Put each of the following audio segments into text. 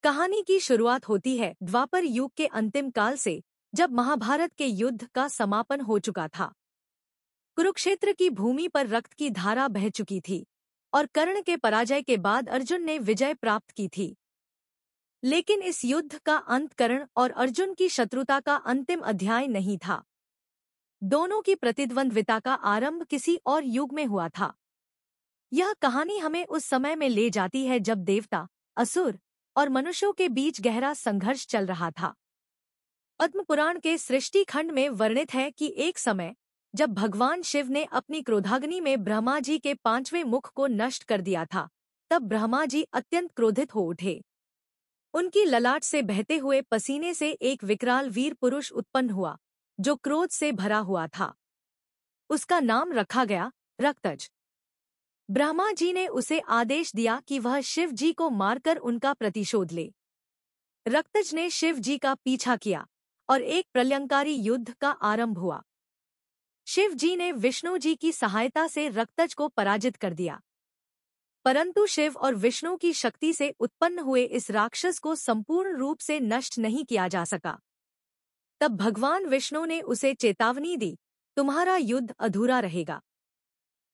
कहानी की शुरुआत होती है द्वापर युग के अंतिम काल से, जब महाभारत के युद्ध का समापन हो चुका था। कुरुक्षेत्र की भूमि पर रक्त की धारा बह चुकी थी और कर्ण के पराजय के बाद अर्जुन ने विजय प्राप्त की थी। लेकिन इस युद्ध का अंत कर्ण और अर्जुन की शत्रुता का अंतिम अध्याय नहीं था। दोनों की प्रतिद्वंद्विता का आरंभ किसी और युग में हुआ था। यह कहानी हमें उस समय में ले जाती है जब देवता, असुर और मनुष्यों के बीच गहरा संघर्ष चल रहा था। पद्म पुराण के सृष्टि खंड में वर्णित है कि एक समय जब भगवान शिव ने अपनी क्रोधाग्नि में ब्रह्मा जी के 5वें मुख को नष्ट कर दिया था, तब ब्रह्मा जी अत्यंत क्रोधित हो उठे। उनकी ललाट से बहते हुए पसीने से एक विकराल वीर पुरुष उत्पन्न हुआ, जो क्रोध से भरा हुआ था। उसका नाम रखा गया रक्तज। ब्रह्मा जी ने उसे आदेश दिया कि वह शिव जी को मारकर उनका प्रतिशोध ले। रक्तज ने शिव जी का पीछा किया और एक प्रलयंकारी युद्ध का आरंभ हुआ। शिव जी ने विष्णु जी की सहायता से रक्तज को पराजित कर दिया, परंतु शिव और विष्णु की शक्ति से उत्पन्न हुए इस राक्षस को संपूर्ण रूप से नष्ट नहीं किया जा सका। तब भगवान विष्णु ने उसे चेतावनी दी, तुम्हारा युद्ध अधूरा रहेगा।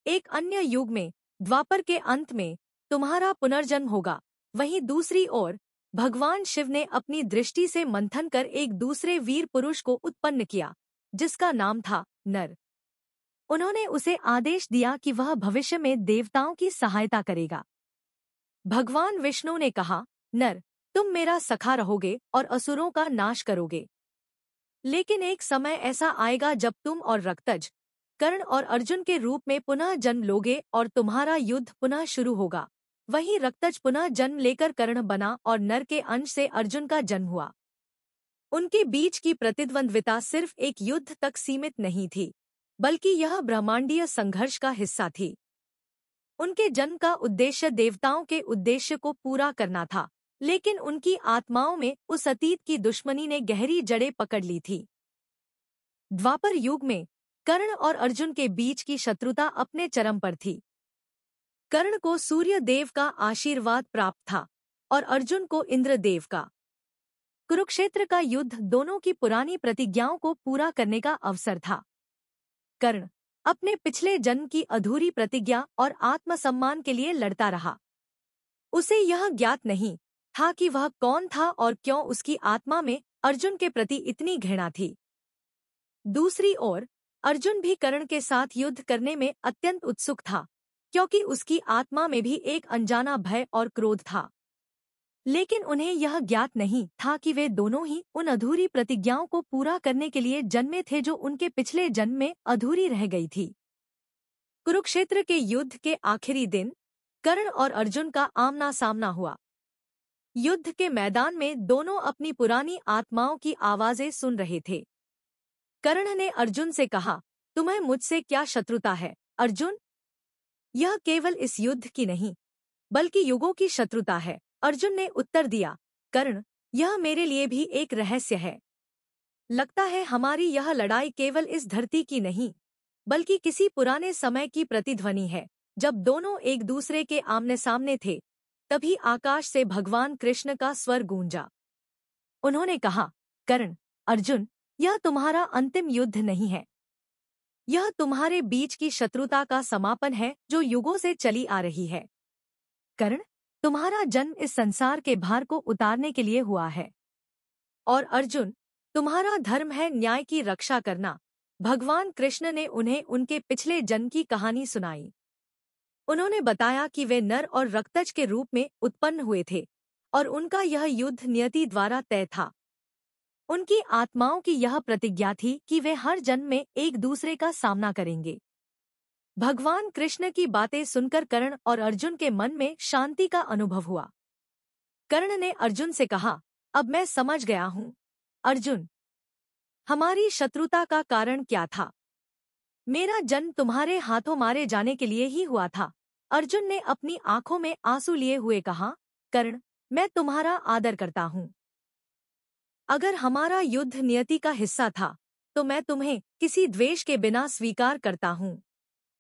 एक अन्य युग में, द्वापर के अंत में, तुम्हारा पुनर्जन्म होगा। वहीं दूसरी ओर भगवान शिव ने अपनी दृष्टि से मंथन कर एक दूसरे वीर पुरुष को उत्पन्न किया, जिसका नाम था नर। उन्होंने उसे आदेश दिया कि वह भविष्य में देवताओं की सहायता करेगा। भगवान विष्णु ने कहा, नर, तुम मेरा सखा रहोगे और असुरों का नाश करोगे। लेकिन एक समय ऐसा आएगा जब तुम और रक्तज, कर्ण और अर्जुन के रूप में पुनः जन्म लोगे और तुम्हारा युद्ध पुनः शुरू होगा। वहीं रक्तज पुनः जन्म लेकर कर्ण बना और नर के अंश से अर्जुन का जन्म हुआ। उनके बीच की प्रतिद्वंद्विता सिर्फ एक युद्ध तक सीमित नहीं थी, बल्कि यह ब्रह्मांडीय संघर्ष का हिस्सा थी। उनके जन्म का उद्देश्य देवताओं के उद्देश्य को पूरा करना था, लेकिन उनकी आत्माओं में उस अतीत की दुश्मनी ने गहरी जड़ें पकड़ ली थी। द्वापर युग में कर्ण और अर्जुन के बीच की शत्रुता अपने चरम पर थी। कर्ण को सूर्य देव का आशीर्वाद प्राप्त था और अर्जुन को इंद्र देव का। कुरुक्षेत्र का युद्ध दोनों की पुरानी प्रतिज्ञाओं को पूरा करने का अवसर था। कर्ण अपने पिछले जन्म की अधूरी प्रतिज्ञा और आत्मसम्मान के लिए लड़ता रहा। उसे यह ज्ञात नहीं था कि वह कौन था और क्यों उसकी आत्मा में अर्जुन के प्रति इतनी घृणा थी। दूसरी ओर अर्जुन भी कर्ण के साथ युद्ध करने में अत्यंत उत्सुक था, क्योंकि उसकी आत्मा में भी एक अनजाना भय और क्रोध था। लेकिन उन्हें यह ज्ञात नहीं था कि वे दोनों ही उन अधूरी प्रतिज्ञाओं को पूरा करने के लिए जन्मे थे जो उनके पिछले जन्म में अधूरी रह गई थी। कुरुक्षेत्र के युद्ध के आखिरी दिन कर्ण और अर्जुन का आमना सामना हुआ। युद्ध के मैदान में दोनों अपनी पुरानी आत्माओं की आवाजें सुन रहे थे। कर्ण ने अर्जुन से कहा, तुम्हें मुझसे क्या शत्रुता है अर्जुन? यह केवल इस युद्ध की नहीं, बल्कि युगों की शत्रुता है। अर्जुन ने उत्तर दिया, कर्ण, यह मेरे लिए भी एक रहस्य है। लगता है हमारी यह लड़ाई केवल इस धरती की नहीं, बल्कि किसी पुराने समय की प्रतिध्वनि है। जब दोनों एक दूसरे के आमने सामने थे, तभी आकाश से भगवान कृष्ण का स्वर गूंजा। उन्होंने कहा, कर्ण, अर्जुन, यह तुम्हारा अंतिम युद्ध नहीं है। यह तुम्हारे बीच की शत्रुता का समापन है जो युगों से चली आ रही है। कर्ण, तुम्हारा जन्म इस संसार के भार को उतारने के लिए हुआ है। और अर्जुन, तुम्हारा धर्म है न्याय की रक्षा करना। भगवान कृष्ण ने उन्हें उनके पिछले जन्म की कहानी सुनाई। उन्होंने बताया कि वे नर और रक्तज के रूप में उत्पन्न हुए थे और उनका यह युद्ध नियति द्वारा तय था। उनकी आत्माओं की यह प्रतिज्ञा थी कि वे हर जन्म में एक दूसरे का सामना करेंगे। भगवान कृष्ण की बातें सुनकर कर्ण और अर्जुन के मन में शांति का अनुभव हुआ। कर्ण ने अर्जुन से कहा, अब मैं समझ गया हूँ। अर्जुन, हमारी शत्रुता का कारण क्या था? मेरा जन्म तुम्हारे हाथों मारे जाने के लिए ही हुआ था। अर्जुन ने अपनी आंखों में आंसू लिए हुए कहा, कर्ण, मैं तुम्हारा आदर करता हूँ। अगर हमारा युद्ध नियति का हिस्सा था, तो मैं तुम्हें किसी द्वेष के बिना स्वीकार करता हूँ।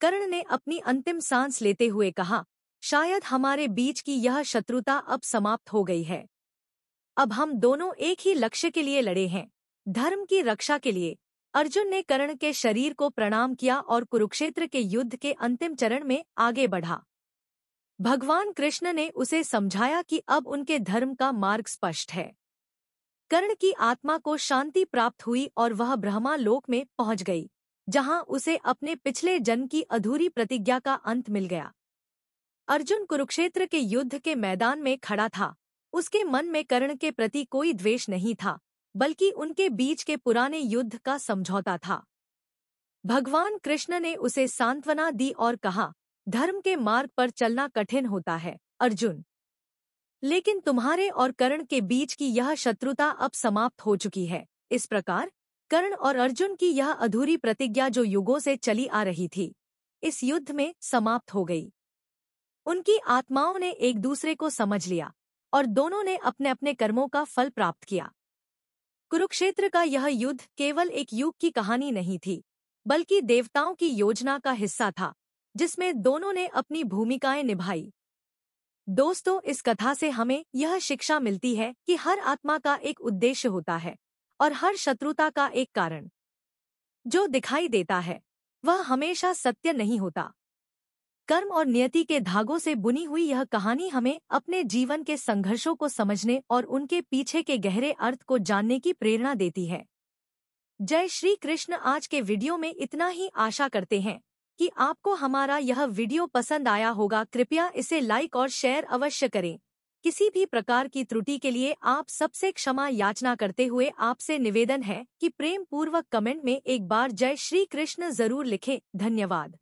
कर्ण ने अपनी अंतिम सांस लेते हुए कहा, शायद हमारे बीच की यह शत्रुता अब समाप्त हो गई है। अब हम दोनों एक ही लक्ष्य के लिए लड़े हैं, धर्म की रक्षा के लिए। अर्जुन ने कर्ण के शरीर को प्रणाम किया और कुरुक्षेत्र के युद्ध के अंतिम चरण में आगे बढ़ा। भगवान कृष्ण ने उसे समझाया कि अब उनके धर्म का मार्ग स्पष्ट है। कर्ण की आत्मा को शांति प्राप्त हुई और वह ब्रह्मा लोक में पहुंच गई, जहां उसे अपने पिछले जन्म की अधूरी प्रतिज्ञा का अंत मिल गया। अर्जुन कुरुक्षेत्र के युद्ध के मैदान में खड़ा था। उसके मन में कर्ण के प्रति कोई द्वेष नहीं था, बल्कि उनके बीच के पुराने युद्ध का समझौता था। भगवान कृष्ण ने उसे सांत्वना दी और कहा, धर्म के मार्ग पर चलना कठिन होता है अर्जुन, लेकिन तुम्हारे और कर्ण के बीच की यह शत्रुता अब समाप्त हो चुकी है। इस प्रकार कर्ण और अर्जुन की यह अधूरी प्रतिज्ञा जो युगों से चली आ रही थी, इस युद्ध में समाप्त हो गई। उनकी आत्माओं ने एक दूसरे को समझ लिया और दोनों ने अपने अपने कर्मों का फल प्राप्त किया। कुरुक्षेत्र का यह युद्ध केवल एक युग की कहानी नहीं थी, बल्कि देवताओं की योजना का हिस्सा था, जिसमें दोनों ने अपनी भूमिकाएं निभाई। दोस्तों, इस कथा से हमें यह शिक्षा मिलती है कि हर आत्मा का एक उद्देश्य होता है और हर शत्रुता का एक कारण। जो दिखाई देता है वह हमेशा सत्य नहीं होता। कर्म और नियति के धागों से बुनी हुई यह कहानी हमें अपने जीवन के संघर्षों को समझने और उनके पीछे के गहरे अर्थ को जानने की प्रेरणा देती है। जय श्री कृष्ण। आज के वीडियो में इतना ही। आशा करते हैं कि आपको हमारा यह वीडियो पसंद आया होगा। कृपया इसे लाइक और शेयर अवश्य करें। किसी भी प्रकार की त्रुटि के लिए आप सबसे क्षमा याचना करते हुए आपसे निवेदन है कि प्रेम पूर्वक कमेंट में एक बार जय श्री कृष्ण जरूर लिखें। धन्यवाद।